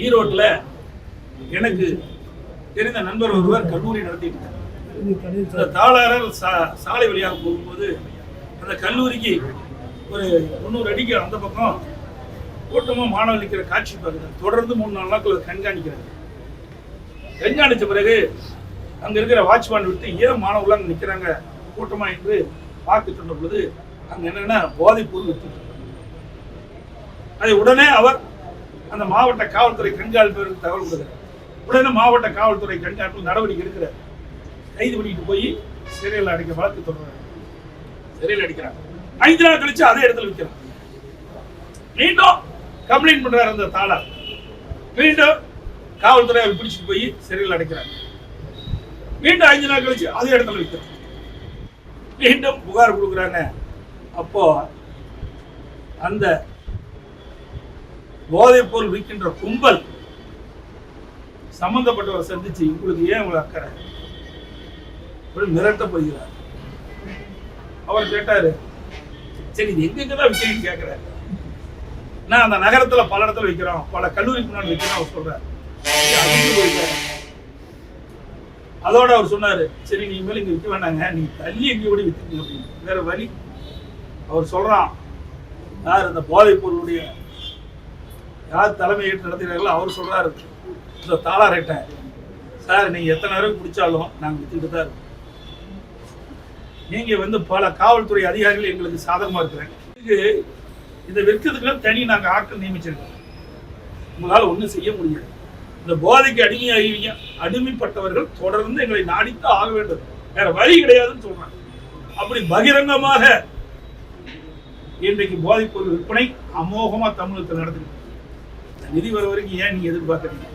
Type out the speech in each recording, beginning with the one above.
ஈரோட்டில் எனக்கு தெரிந்த நண்பர் ஒருவர் கல்லூரி நடத்திட்டு அந்த தாளாளர் சாலை வழியாக போகும்போது அந்த கல்லூரிக்கு ஒரு 300 அடிக்கு அந்த பக்கம் கூட்டமாக மாணவர் நிற்கிற காட்சி பாருங்க. தொடர்ந்து 3-4 நாட்கள் கண்காணிக்கிறாங்க. கண்காணித்த பிறகு அங்கே இருக்கிற வாட்ச்மேன் விட்டு ஏன் மாணவர்கள் அங்கே நிற்கிறாங்க கூட்டமா என்று பார்க்க சொன்ன பொழுது அங்கே என்னென்னா போதைப் பொருள் விற்று அதை உடனே அவர் அந்த மாவட்ட காவல்துறை கண்காணிப்பவருக்கு தகவல் கொடுக்கிறார். உடனே மாவட்ட காவல்துறை கண்காணிப்பு நடவடிக்கை எடுக்கிறார். கைது பண்ணிட்டு போய் சிறையில் அடைக்க வழக்கு தொடர்றாங்க. சிறையில் அடிக்கிறாங்க. 5 நாள் கழிச்சு அதே இடத்துல விற்கிறாங்க. மீண்டும் கம்ப்ளைண்ட் பண்றாரு அந்த தாளார். மீண்டும் காவல்துறை அவர் பிடிச்சிட்டு போய் சிறையில் அடைக்கிறாங்க. மீண்டும் 5 நாள் கழிச்சு அதே இடத்துல விற்கிறாங்க. மீண்டும் புகார் கொடுக்குறாங்க. அப்போ அந்த போதைப் பொருள் விற்கின்ற கும்பல் சம்பந்தப்பட்டவர் சந்திச்சு உங்களுக்கு ஏன் உங்களை அக்கறை மிரட்ட போகிறார். அவர் கேட்டாரு, சரி இது எங்கெங்கதான் விற்கிறீங்கன்னு கேட்கிறாரு. நான் அந்த நகரத்துல பல இடத்துல வைக்கிறோம், பல கல்லூரிக்கு முன்னாடி வைக்கிறோம் அவர் சொல்றாரு. அதோட அவர் சொன்னாரு, சரி நீ மேல இங்க விற்க வேண்டாங்க, நீ தள்ளி எங்க கூட விற்கிறீங்க அப்படின்னு. வேற வழி. அவர் சொல்றான், யார் அந்த போதைப் பொருளுடைய யார் தலைமை ஏற்று நடத்துகிறார்களோ அவர் சொல்றாரு இந்த தாளார்கிட்ட, சார் நீங்க எத்தனை நேரம் பிடிச்சாலும் நாங்க வித்துக்கிட்டு தான் இருக்கோம். நீங்க பல காவல்துறை அதிகாரிகள் எங்களுக்கு சாதகமா இருக்கிறாங்க. இந்த விற்கிறதுக்கு தனி நாங்க ஆட்கள் நியமிச்சிருக்கோம். உங்களால் ஒன்றும் செய்ய முடியாது. இந்த போதைக்கு அடிமைப்பட்டவர்கள் தொடர்ந்து எங்களை நாடித்தான் ஆக வேண்டும், வேற வழி கிடையாதுன்னு சொல்றாங்க. அப்படி பகிரங்கமாக இன்றைக்கு போதைப் பொருள் விற்பனை அமோகமா தமிழகத்தில் நடந்துருக்கு. நிதி வர வரைக்கும் ஏன் நீங்க எதிர்பார்க்கறீங்க?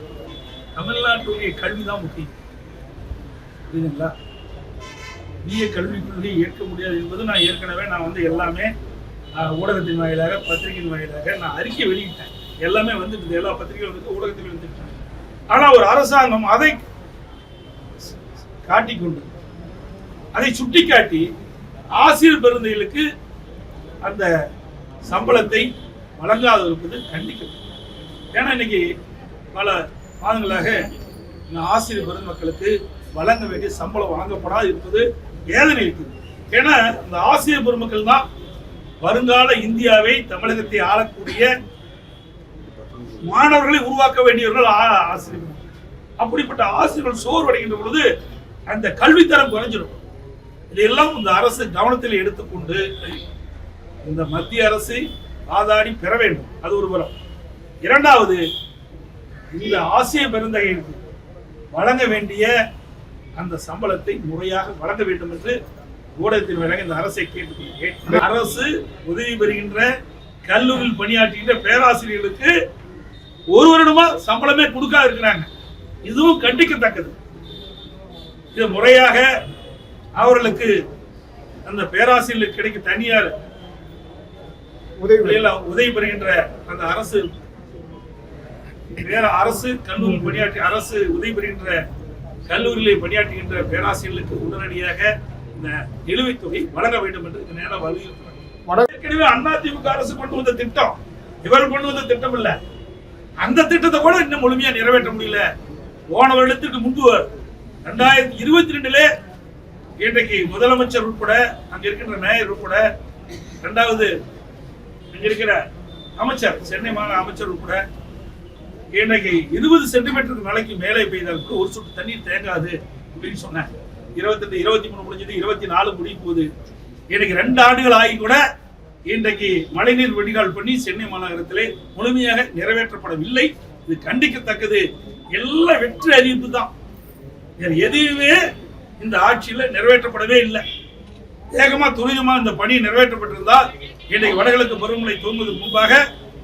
தமிழ்நாட்டுடைய கல்விதான் முக்கியம். புரியுதுங்களா? நீய கல்வி கொள்கையை ஏற்க முடியாது என்பது நான் ஏற்கனவே எல்லாமே ஊடகத்தின் வாயிலாக பத்திரிகையின் வாயிலாக நான் அறிக்கை வெளியிட்டேன். எல்லாமே வந்துட்டு எல்லா பத்திரிகைகளும் ஊடகத்தில் வந்துட்டு. ஆனா ஒரு அரசாங்கம் அதை காட்டிக்கொண்டு அதை சுட்டிக்காட்டி ஆசிரியர் பெருந்தைகளுக்கு அந்த சம்பளத்தை வழங்காது இருப்பது கண்டிக்கிறது. ஏன்னா இன்னைக்கு பல மாதங்களாக ஆசிரியர் பெருமக்களுக்கு வழங்க வேண்டிய சம்பளம் வழங்கப்படாது இருப்பது வேதனை இருக்குது. ஏன்னா இந்த ஆசிரியர் பெருமக்கள் தான் வருங்கால இந்தியாவை தமிழகத்தை ஆளக்கூடிய மாணவர்களை உருவாக்க வேண்டியவர்கள் ஆசிரியர்கள். அப்படிப்பட்ட ஆசிரியர்கள் சோர்வடைகின்ற பொழுது அந்த கல்வித்தரம் குறைஞ்சிடும். இதையெல்லாம் இந்த அரசு கவனத்தில் எடுத்துக்கொண்டு இந்த மத்திய அரசு ஆதாரி பெற வேண்டும். அது ஒரு புறம். இரண்டாவது, இந்த ஆசிரியர் பெருந்தகைக்கு வழங்க வேண்டிய அந்த சம்பளத்தை முறையாக வழங்க வேண்டும் என்று ஊடகத்தின் மேலாக இந்த அரசை கேட்டுக்கொள்கிறேன். அரசு உதவி பெறுகின்ற கல்லூரியில் பணியாற்றுகின்ற பேராசிரியர்களுக்கு 1 வருடமா சம்பளமே கொடுக்காது இருக்கிறாங்க. இதுவும் கண்டிக்கத்தக்கது. இது முறையாக அவர்களுக்கு அந்த பேராசிரியர்களுக்கு கிடைக்க தனியார் உதவி பெறுகின்ற அந்த அரசு கல்லூரி பணியாற்றி அரசு உதவி பெறுகின்ற கல்லூரியில் பணியாற்றுகின்ற பேராசிரியர்களுக்கு உடனடியாக இந்த நிலுவைத் தொகை வழங்க வேண்டும் என்று இந்த நேரம் வலியுறுத்துறாங்க. ஏற்கனவே அதிமுக அரசு கொண்டு வந்த திட்டம், இவர்கள் கொண்டு வந்த திட்டம் இல்ல. அந்த திட்டத்தை கூட இன்னும் முழுமையா நிறைவேற்ற முடியல. போன வருடத்திற்கு முன்பு 2022 இன்றைக்கு முதலமைச்சர் உட்பட அங்க இருக்கின்ற மேயர் உட்பட இரண்டாவது இங்க இருக்கிற அமைச்சர் சென்னை மாநில அமைச்சர் உட்பட இன்றைக்கு 20 சென்டிமீட்டருக்கு மழைக்கு மேலே பெய்தால் கூட ஒரு சொட்டு தண்ணீர் தேங்காது அப்படின்னு சொன்னேன். 22, 23 முடிஞ்சது, 24 முடியும் போது இன்றைக்கு 2 ஆண்டுகள் ஆகி கூட இன்றைக்கு மழைநீர் வடிகால் பண்ணி சென்னை மாநகரத்திலே முழுமையாக நிறைவேற்றப்படவில்லை. இது கண்டிக்கத்தக்கது. எல்லாம் வெற்றி அறிவிப்பு தான். எதுவுமே இந்த ஆட்சியில நிறைவேற்றப்படவே இல்லை. வேகமா துரிதமா இந்த பணி நிறைவேற்றப்பட்டிருந்தால் இன்றைக்கு வடகிழக்கு பருவமழை துவங்குவதற்கு முன்பாக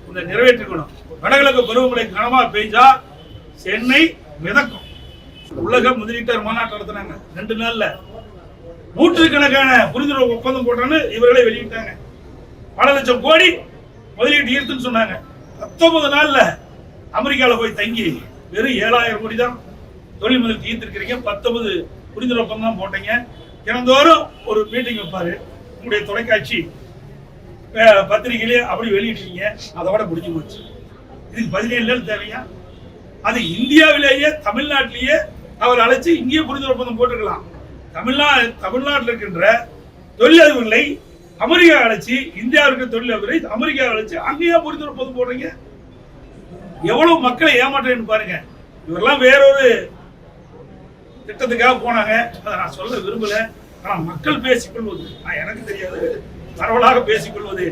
இந்த நிறைவேற்றிக்கணும். வடகிழக்கு பருவமழை கனமா பெய்ஞ்சா சென்னை மிதக்கும். உலக முதலீட்டாளர் மாநாட்டம் நடத்தினாங்க 2 நாள்ல. 100கணக்கான புரிந்துணர்வு ஒப்பந்தம் போட்டான்னு இவர்களே வெளியிட்டாங்க. பல லட்சம் கோடி முதலீட்டு ஈர்த்துன்னு சொன்னாங்க. 19 நாள்ல அமெரிக்காவில் போய் தங்கி வெறும் 7000 கோடி தான் தொழில் முதலீட்டு ஈர்த்திருக்கிறீங்க. 19 புரிந்துணர்வு ஒப்பந்தம் தான் போட்டீங்க. தினந்தோறும் ஒரு மீட்டிங் வைப்பாரு உங்களுடைய தொலைக்காட்சி பத்திரிகையிலே அப்படி வெளியிட்டீங்க. அதோட முடிஞ்சு போச்சு. இதுக்கு 17 நாள் தேவையா? அது இந்தியாவிலேயே தமிழ்நாட்டிலேயே அவர் அழைச்சு இங்கேயே புரிந்துணர்வு ஒப்பந்தம் போட்டுக்கலாம். தமிழ்நாட்டில் இருக்கின்ற தொழிலதிபர்களை அமெரிக்கா அழைச்சி, இந்தியாவிற்கு தொழிலதிபரை அமெரிக்கா அழைச்சு அங்கேயே புரிந்துணர்வு ஒப்பந்தம் போடுறீங்க. எவ்வளவு மக்களை ஏமாற்றுன்னு பாருங்க. இவரெல்லாம் வேறொரு திட்டத்துக்காக போனாங்க, அதை நான் சொல்ல விரும்பல. ஆனா மக்கள் பேசிக்கொள்வது, எனக்கு தெரியாது, பரவலாக பேசிக்கொள்வது,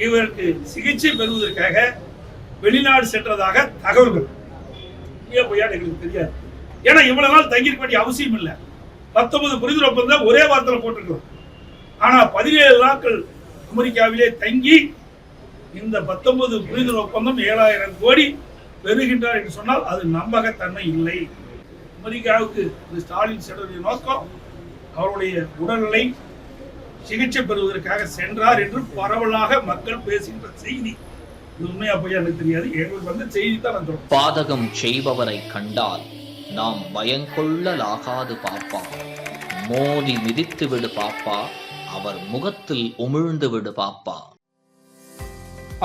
இவருக்கு சிகிச்சை பெறுவதற்காக வெளிநாடு சென்றதாக தகவல்கள் எங்களுக்கு தெரியாது. ஏன்னா இவ்வளவு நாள் தங்கியிருக்க வேண்டிய அவசியம் இல்லை. 19 புரிந்துணர்வு ஒப்பந்தம் ஒரே வாரத்தில் போட்டிருக்கிறோம். ஆனா 17 நாட்கள் அமெரிக்காவிலே தங்கி இந்த 19 புரிந்துணர்வு ஒப்பந்தம் 7000 கோடி பெறுகின்றார் என்று சொன்னால் அது நம்பகத்தன்மை இல்லை. அமெரிக்காவுக்கு ஸ்டாலின் சென்றடைய நோக்கம் அவருடைய உடல்நிலை சிகிச்சை பெறுவதற்காக சென்றார் என்று பரவலாக மக்கள் பேசுகின்ற செய்தி. இது உண்மையா போய் எனக்கு தெரியாது. எங்களுக்கு வந்து செய்தி தான் நான் சொல்றேன். பாதகம் செய்பவரை கண்டால் நாம் பயங்கொள்ளலாகாது பாப்பா, மோதி மிதித்து விடு பாப்பா, அவர் முகத்தில் உமிழ்ந்து விடு பாப்பா.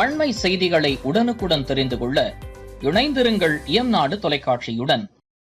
அண்மை செய்திகளை உடனுக்குடன் தெரிந்து கொள்ள இணைந்திருங்கள் இயம்நாடு தொலைக்காட்சியுடன்.